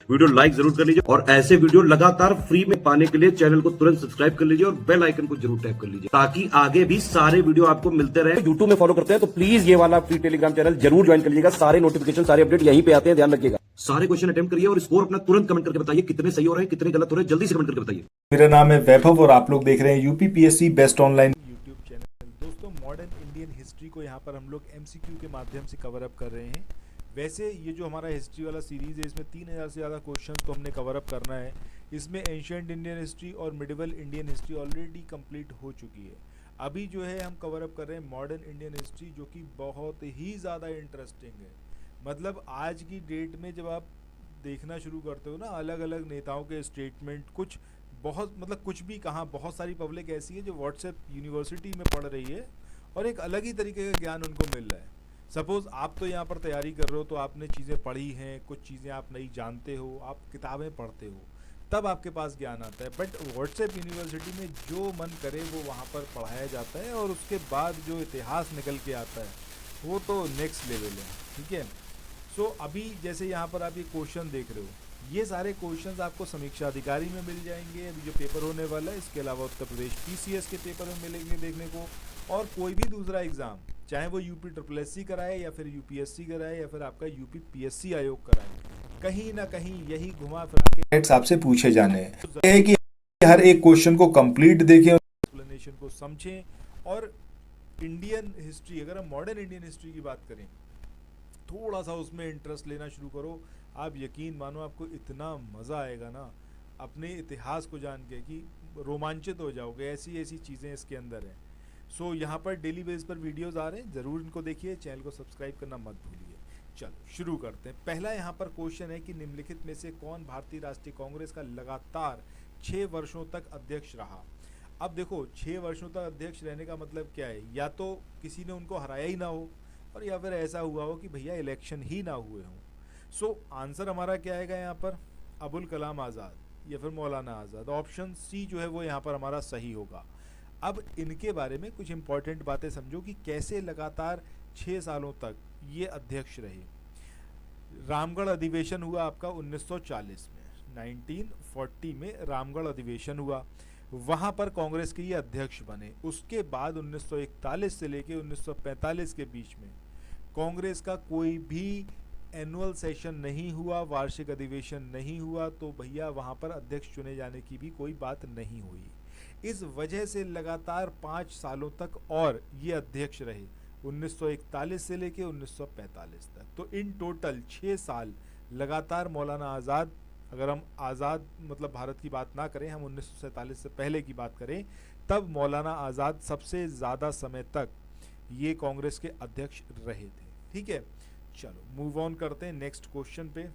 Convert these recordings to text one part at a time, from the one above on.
Video like जरूर कर लीजिए और ऐसे वीडियो लगातार फ्री में पाने के लिए चैनल को तुरंत सब्सक्राइब कर लीजिए और बेल आइकन को जरूर टैप कर लीजिए ताकि आगे भी सारे वीडियो आपको मिलते रहे। यूट्यूब में फॉलो करते हैं तो प्लीज ये वाला फ्री टेलीग्राम चैनल जरूर ज्वाइन कर लीजिएगा। सारे नोटिफिकेशन सारे अपडेट यहीं पे आते हैं, ध्यान रखिएगा। सारे क्वेश्चन अटेम्प्ट करिए और स्कोर अपना तुरंत कमेंट करके बताइए कितने सही हो रहे हैं कितने गलत हो रहे हैं, जल्दी से कमेंट करके बताइए। मेरा नाम है वैभव और आप लोग देख रहे हैं UPPSC best online YouTube channel. दोस्तों, मॉडर्न इंडियन हिस्ट्री को यहाँ पर हम लोग एमसीक्यू के माध्यम से कवर अप कर रहे हैं। वैसे ये जो हमारा हिस्ट्री वाला सीरीज़ है इसमें 3000 से ज़्यादा क्वेश्चंस तो हमने कवर अप करना है। इसमें एंशिएंट इंडियन हिस्ट्री और medieval Indian history already complete हो चुकी है। अभी जो है हम कवर अप कर रहे हैं मॉडर्न इंडियन हिस्ट्री, जो कि बहुत ही ज़्यादा इंटरेस्टिंग है। मतलब आज की डेट में जब आप देखना शुरू करते हो ना, अलग अलग नेताओं के स्टेटमेंट, कुछ बहुत मतलब कुछ भी कहाँ, बहुत सारी पब्लिक ऐसी है जो व्हाट्सएप यूनिवर्सिटी में पढ़ रही है और एक अलग ही तरीके का ज्ञान उनको मिल रहा है। सपोज़ आप तो यहाँ पर तैयारी कर रहे हो तो आपने चीज़ें पढ़ी हैं, कुछ चीज़ें आप नहीं जानते हो, आप किताबें पढ़ते हो, तब आपके पास ज्ञान आता है। बट व्हाट्सएप यूनिवर्सिटी में जो मन करे वो वहाँ पर पढ़ाया जाता है और उसके बाद जो इतिहास निकल के आता है वो तो नेक्स्ट लेवल है। ठीक है, सो अभी जैसे यहाँ पर आप ये क्वेश्चन देख रहे हो, ये सारे क्वेश्चंस आपको समीक्षा अधिकारी में मिल जाएंगे। अभी जो पेपर होने वाला है, इसके अलावा उत्तर प्रदेश पीसीएस के पेपर में मिलेंगे देखने को, और कोई भी दूसरा एग्जाम, चाहे वो यूपी SSS कराए या फिर यूपीएससी कराए या फिर आपका यूपी PSC आयोग कराए, कहीं ना कहीं यही घुमा फिरा के आपसे पूछे जाने हैं कि हर एक क्वेश्चन को कंप्लीट देखें, एक्सप्लेनेशन को समझें। और इंडियन हिस्ट्री, अगर हम मॉडर्न इंडियन हिस्ट्री की बात करें, थोड़ा सा उसमें इंटरेस्ट लेना शुरू करो, आप यकीन मानो आपको इतना मज़ा आएगा ना अपने इतिहास को जान के कि रोमांचित हो जाओगे। ऐसी ऐसी चीज़ें इसके अंदर हैं। सो यहाँ पर डेली बेस पर वीडियोस आ रहे हैं, ज़रूर इनको देखिए, चैनल को सब्सक्राइब करना मत भूलिए। चलो शुरू करते हैं। पहला यहाँ पर क्वेश्चन है कि निम्नलिखित में से कौन भारतीय राष्ट्रीय कांग्रेस का लगातार 6 वर्षों तक अध्यक्ष रहा। अब देखो, 6 वर्षों तक अध्यक्ष रहने का मतलब क्या है? या तो किसी ने उनको हराया ही ना हो, और या फिर ऐसा हुआ हो कि भैया इलेक्शन ही ना हुए हों। सो आंसर हमारा क्या आएगा यहाँ पर? अबुल कलाम आज़ाद या फिर मौलाना आज़ाद। ऑप्शन सी जो है वो यहाँ पर हमारा सही होगा। अब इनके बारे में कुछ इंपॉर्टेंट बातें समझो कि कैसे लगातार 6 सालों तक ये अध्यक्ष रहे। रामगढ़ अधिवेशन हुआ आपका 1940 में, 1940 में रामगढ़ अधिवेशन हुआ, वहाँ पर कांग्रेस के ये अध्यक्ष बने। उसके बाद 1941 से लेके 1945 के बीच में कांग्रेस का कोई भी एनुअल सेशन नहीं हुआ, वार्षिक अधिवेशन नहीं हुआ, तो भैया वहाँ पर अध्यक्ष चुने जाने की भी कोई बात नहीं हुई। इस वजह से लगातार 5 सालों तक और ये अध्यक्ष रहे, 1941 से लेके 1945 तक। तो इन टोटल 6 साल लगातार मौलाना आज़ाद, अगर हम आज़ाद मतलब भारत की बात ना करें, हम 1947 से पहले की बात करें, तब मौलाना आज़ाद सबसे ज़्यादा समय तक ये कांग्रेस के अध्यक्ष रहे थे। ठीक है, चलो मूव ऑन करते हैं नेक्स्ट क्वेश्चन पे।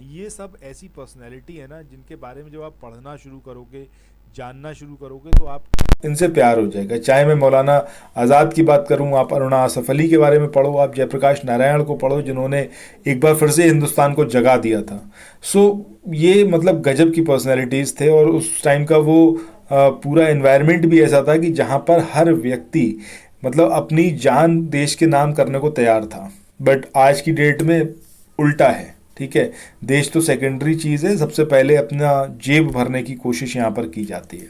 ये सब ऐसी पर्सनैलिटी है ना जिनके बारे में जब आप पढ़ना शुरू करोगे, जानना शुरू करोगे, तो आप इनसे प्यार हो जाएगा। चाहे मैं मौलाना आज़ाद की बात करूं, आप अरुणा आसफ अली के बारे में पढ़ो, आप जयप्रकाश नारायण को पढ़ो जिन्होंने एक बार फिर से हिंदुस्तान को जगा दिया था। सो ये मतलब गजब की पर्सनैलिटीज़ थे और उस टाइम का वो पूरा एनवायरनमेंट भी ऐसा था कि जहाँ पर हर व्यक्ति मतलब अपनी जान देश के नाम करने को तैयार था। बट आज की डेट में उल्टा है। ठीक है, देश तो सेकेंडरी चीज़ है, सबसे पहले अपना जेब भरने की कोशिश यहाँ पर की जाती है।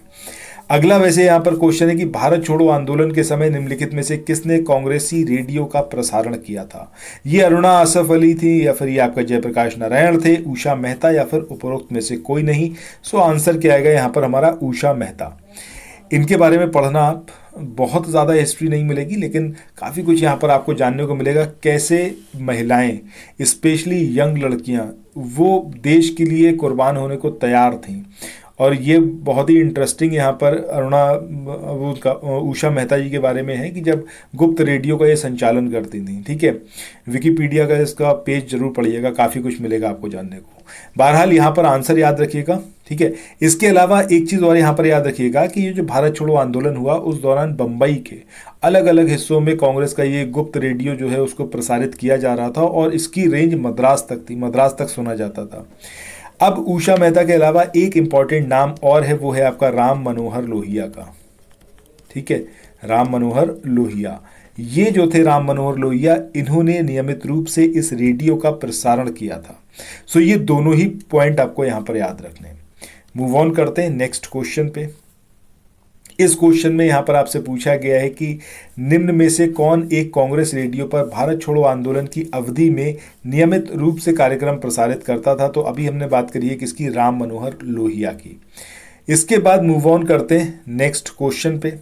अगला वैसे यहाँ पर क्वेश्चन है कि भारत छोड़ो आंदोलन के समय निम्नलिखित में से किसने कांग्रेसी रेडियो का प्रसारण किया था। ये अरुणा आसफ अली थी या फिर ये आपका जयप्रकाश नारायण थे, उषा मेहता या फिर उपरोक्त में से कोई नहीं। सो आंसर क्या आएगा यहाँ पर हमारा? उषा मेहता। इनके बारे में पढ़ना, आप बहुत ज़्यादा हिस्ट्री नहीं मिलेगी लेकिन काफ़ी कुछ यहाँ पर आपको जानने को मिलेगा। कैसे महिलाएं, स्पेशली यंग लड़कियाँ, वो देश के लिए कुर्बान होने को तैयार थीं। और ये बहुत ही इंटरेस्टिंग यहाँ पर उषा मेहता जी के बारे में है कि जब गुप्त रेडियो का ये संचालन करती थी। ठीक है, विकिपीडिया का इसका पेज जरूर पढ़िएगा, काफ़ी कुछ मिलेगा आपको जानने को। बहरहाल यहाँ पर आंसर याद रखिएगा। ठीक है, इसके अलावा एक चीज़ और यहाँ पर याद रखिएगा कि ये जो भारत छोड़ो आंदोलन हुआ उस दौरान बम्बई के अलग अलग हिस्सों में कांग्रेस का ये गुप्त रेडियो जो है उसको प्रसारित किया जा रहा था और इसकी रेंज मद्रास तक थी, मद्रास तक सुना जाता था। अब उषा मेहता के अलावा एक इंपॉर्टेंट नाम और है, वो है आपका राम मनोहर लोहिया का। ठीक है, राम मनोहर लोहिया, ये जो थे राम मनोहर लोहिया, इन्होंने नियमित रूप से इस रेडियो का प्रसारण किया था। सो ये दोनों ही पॉइंट आपको यहाँ पर याद रखने हैं। मूव ऑन करते हैं नेक्स्ट क्वेश्चन पे। इस क्वेश्चन में यहाँ पर आपसे पूछा गया है कि निम्न में से कौन एक कांग्रेस रेडियो पर भारत छोड़ो आंदोलन की अवधि में नियमित रूप से कार्यक्रम प्रसारित करता था। तो अभी हमने बात करी है किसकी, राम मनोहर लोहिया की। इसके बाद मूव ऑन करते हैं नेक्स्ट क्वेश्चन पे।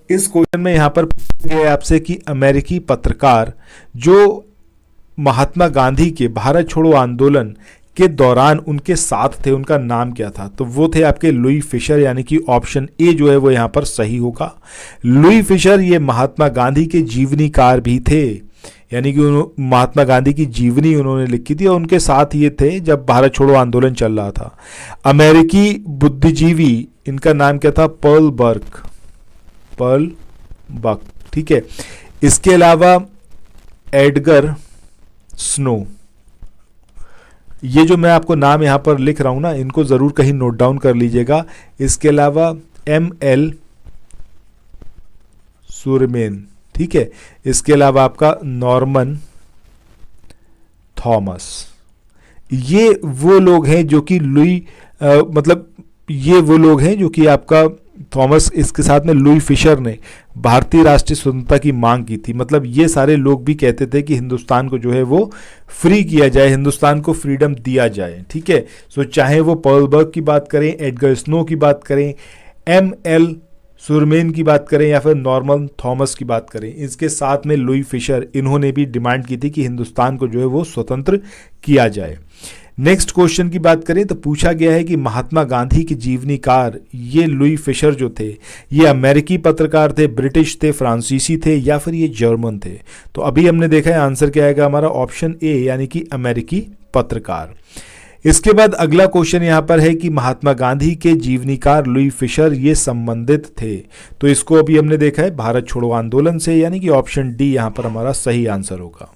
इस क्वेश्चन में यहां पर पूछा गया है आपसे कि अमेरिकी पत्रकार जो महात्मा गांधी के भारत छोड़ो आंदोलन के दौरान उनके साथ थे, उनका नाम क्या था। तो वो थे आपके लुई फिशर, यानी कि ऑप्शन ए जो है वो यहां पर सही होगा। लुई फिशर ये महात्मा गांधी के जीवनीकार भी थे, यानी कि महात्मा गांधी की जीवनी उन्होंने लिखी थी और उनके साथ ये थे जब भारत छोड़ो आंदोलन चल रहा था। अमेरिकी बुद्धिजीवी, इनका नाम क्या था, पर्ल बक, ठीक है। इसके अलावा एडगर स्नो, ये जो मैं आपको नाम यहां पर लिख रहा हूं ना, इनको जरूर कहीं नोट डाउन कर लीजिएगा। इसके अलावा ML सुरमेन, ठीक है। इसके अलावा आपका नॉर्मन थॉमस, ये वो लोग हैं जो कि ये वो लोग हैं जो कि आपका थॉमस, इसके साथ में लुई फिशर ने भारतीय राष्ट्रीय स्वतंत्रता की मांग की थी। मतलब ये सारे लोग भी कहते थे कि हिंदुस्तान को जो है वो फ्री किया जाए, हिंदुस्तान को फ्रीडम दिया जाए, ठीक है। सो चाहे वो पर्ल बर्ग की बात करें, एडगर स्नो की बात करें, ML सुरमेन की बात करें या फिर नॉर्मन थॉमस की बात करें, इसके साथ में लुई फिशर, इन्होंने भी डिमांड की थी कि हिंदुस्तान को जो है वो स्वतंत्र किया जाए। नेक्स्ट क्वेश्चन की बात करें तो पूछा गया है कि महात्मा गांधी के जीवनीकार ये लुई फिशर जो थे, ये अमेरिकी पत्रकार थे, ब्रिटिश थे, फ्रांसीसी थे या फिर ये जर्मन थे। तो अभी हमने देखा है आंसर क्या आएगा हमारा, ऑप्शन ए, यानी कि अमेरिकी पत्रकार। इसके बाद अगला क्वेश्चन यहां पर है कि महात्मा गांधी के जीवनीकार लुई फिशर ये संबंधित थे। तो इसको अभी हमने देखा है भारत छोड़ो आंदोलन से, यानी कि ऑप्शन डी यहां पर हमारा सही आंसर होगा।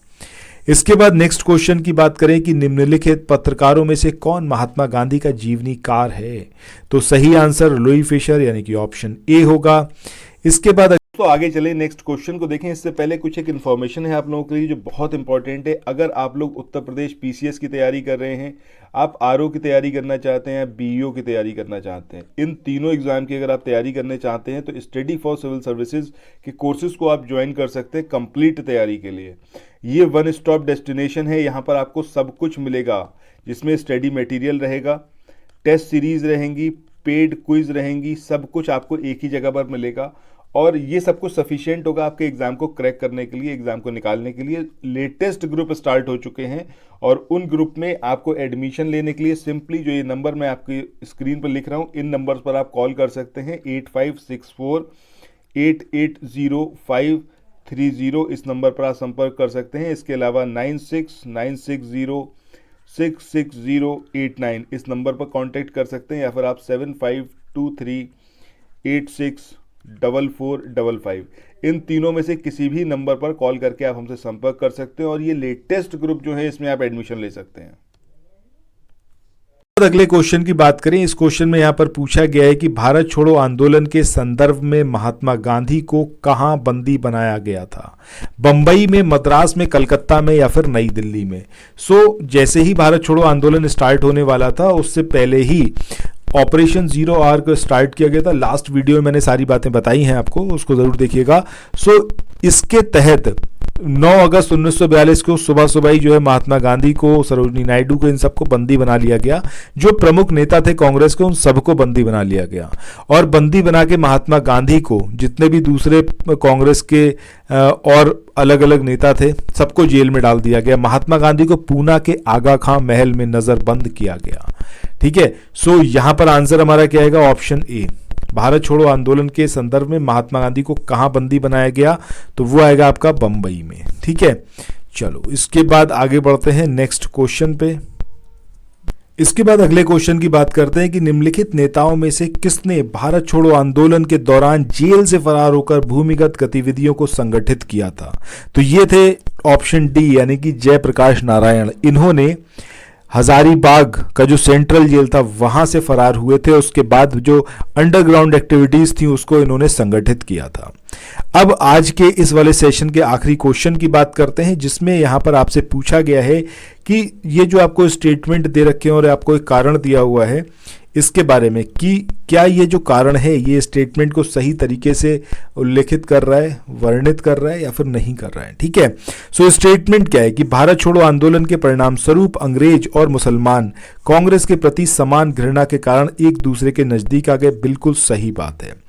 इसके बाद नेक्स्ट क्वेश्चन की बात करें कि निम्नलिखित पत्रकारों में से कौन महात्मा गांधी का जीवनीकार है। तो सही आंसर लुई फिशर, यानी कि ऑप्शन ए होगा। इसके बाद तो आगे चले नेक्स्ट क्वेश्चन को देखें। इससे पहले कुछ एक इन्फॉर्मेशन है आप लोगों के लिए जो बहुत इंपॉर्टेंट है। अगर आप लोग उत्तर प्रदेश PCS की तैयारी कर रहे हैं, आप RO की तैयारी करना चाहते हैं, BEO की तैयारी करना चाहते हैं, इन तीनों एग्जाम की अगर आप तैयारी करने चाहते हैं तो स्टडी फॉर सिविल सर्विसेज के कोर्सेज को आप ज्वाइन कर सकते हैं कंप्लीट तैयारी के लिए। ये वन स्टॉप डेस्टिनेशन है, यहाँ पर आपको सब कुछ मिलेगा, जिसमें स्टडी मटेरियल रहेगा, टेस्ट सीरीज रहेंगी, पेड क्विज रहेंगी, सब कुछ आपको एक ही जगह पर मिलेगा और ये सब कुछ सफिशिएंट होगा आपके एग्जाम को क्रैक करने के लिए, एग्जाम को निकालने के लिए। लेटेस्ट ग्रुप स्टार्ट हो चुके हैं और उन ग्रुप में आपको एडमिशन लेने के लिए सिंपली जो ये नंबर मैं आपकी स्क्रीन पर लिख रहा हूँ, इन नंबर्स पर आप कॉल कर सकते हैं। 8564880530, इस नंबर पर आप संपर्क कर सकते हैं। इसके अलावा 9696066089 इस नंबर पर कांटेक्ट कर सकते हैं, या फिर आप 7523864455 इन तीनों में से किसी भी नंबर पर कॉल करके आप हमसे संपर्क कर सकते हैं और ये लेटेस्ट ग्रुप जो है इसमें आप एडमिशन ले सकते हैं। अगले क्वेश्चन की बात करें। इस क्वेश्चन में यहां पर पूछा गया है कि भारत छोड़ो आंदोलन के संदर्भ में महात्मा गांधी को कहां बंदी बनाया गया था, बंबई में, मद्रास में, कलकत्ता में या फिर नई दिल्ली में। जैसे ही भारत छोड़ो आंदोलन स्टार्ट होने वाला था उससे पहले ही ऑपरेशन 0 आवर को स्टार्ट किया गया था। लास्ट वीडियो में मैंने सारी बातें बताई हैं आपको, उसको जरूर देखिएगा। इसके तहत 9 अगस्त 1942 को सुबह सुबह ही जो है महात्मा गांधी को, सरोजिनी नायडू को, इन सबको बंदी बना लिया गया। जो प्रमुख नेता थे कांग्रेस के उन सबको बंदी बना लिया गया और बंदी बना के महात्मा गांधी को, जितने भी दूसरे कांग्रेस के और अलग अलग नेता थे, सबको जेल में डाल दिया गया। महात्मा गांधी को पूना के आगा खां महल में नजरबंद किया गया। ठीक है, यहां पर आंसर हमारा क्या आएगा, ऑप्शन ए। भारत छोड़ो आंदोलन के संदर्भ में महात्मा गांधी को कहां बंदी बनाया गया, तो वो आएगा आपका बंबई में। ठीक है, चलो इसके बाद आगे बढ़ते हैं नेक्स्ट क्वेश्चन पे। इसके बाद अगले क्वेश्चन की बात करते हैं कि निम्नलिखित नेताओं में से किसने भारत छोड़ो आंदोलन के दौरान जेल से फरार होकर भूमिगत गतिविधियों को संगठित किया था। तो ये थे ऑप्शन डी, यानी कि जयप्रकाश नारायण। इन्होंने हजारीबाग का जो सेंट्रल जेल था वहां से फरार हुए थे, उसके बाद जो अंडरग्राउंड एक्टिविटीज थी उसको इन्होंने संगठित किया था। अब आज के इस वाले सेशन के आखिरी क्वेश्चन की बात करते हैं, जिसमें यहाँ पर आपसे पूछा गया है कि ये जो आपको स्टेटमेंट दे रखे हैं और आपको एक कारण दिया हुआ है, इसके बारे में कि क्या ये जो कारण है ये स्टेटमेंट को सही तरीके से उल्लेखित कर रहा है, वर्णित कर रहा है या फिर नहीं कर रहा है। ठीक है, सो स्टेटमेंट क्या है कि भारत छोड़ो आंदोलन के परिणाम स्वरूप अंग्रेज और मुसलमान कांग्रेस के प्रति समान घृणा के कारण एक दूसरे के नजदीक आ गए। बिल्कुल सही बात है।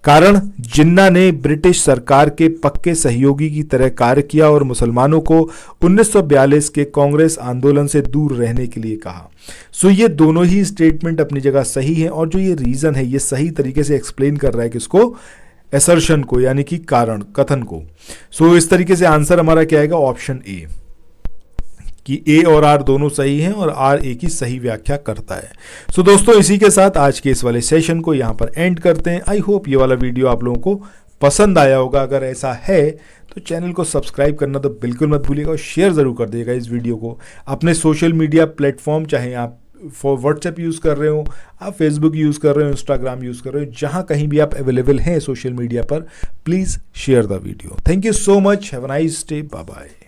कारण, जिन्ना ने ब्रिटिश सरकार के पक्के सहयोगी की तरह कार्य किया और मुसलमानों को 1942 के कांग्रेस आंदोलन से दूर रहने के लिए कहा। सो ये दोनों ही स्टेटमेंट अपनी जगह सही है और जो ये रीजन है ये सही तरीके से एक्सप्लेन कर रहा है किसको, असर्शन को, यानी कि कारण, कथन को। सो इस तरीके से आंसर हमारा क्या आएगा, ऑप्शन ए, कि ए और आर दोनों सही हैं और आर ए की सही व्याख्या करता है। सो दोस्तों, इसी के साथ आज के इस वाले सेशन को यहाँ पर एंड करते हैं। आई होप ये वाला वीडियो आप लोगों को पसंद आया होगा। अगर ऐसा है तो चैनल को सब्सक्राइब करना तो बिल्कुल मत भूलिएगा और शेयर ज़रूर कर दिएगा इस वीडियो को अपने सोशल मीडिया प्लेटफॉर्म, चाहे आप व्हाट्सएप यूज़ कर रहे हो, आप फेसबुक यूज़ कर रहे हो, इंस्टाग्राम यूज़ कर रहे हो, जहाँ कहीं भी आप अवेलेबल हैं सोशल मीडिया पर, please share the video. Thank you so much, have a nice day, bye bye.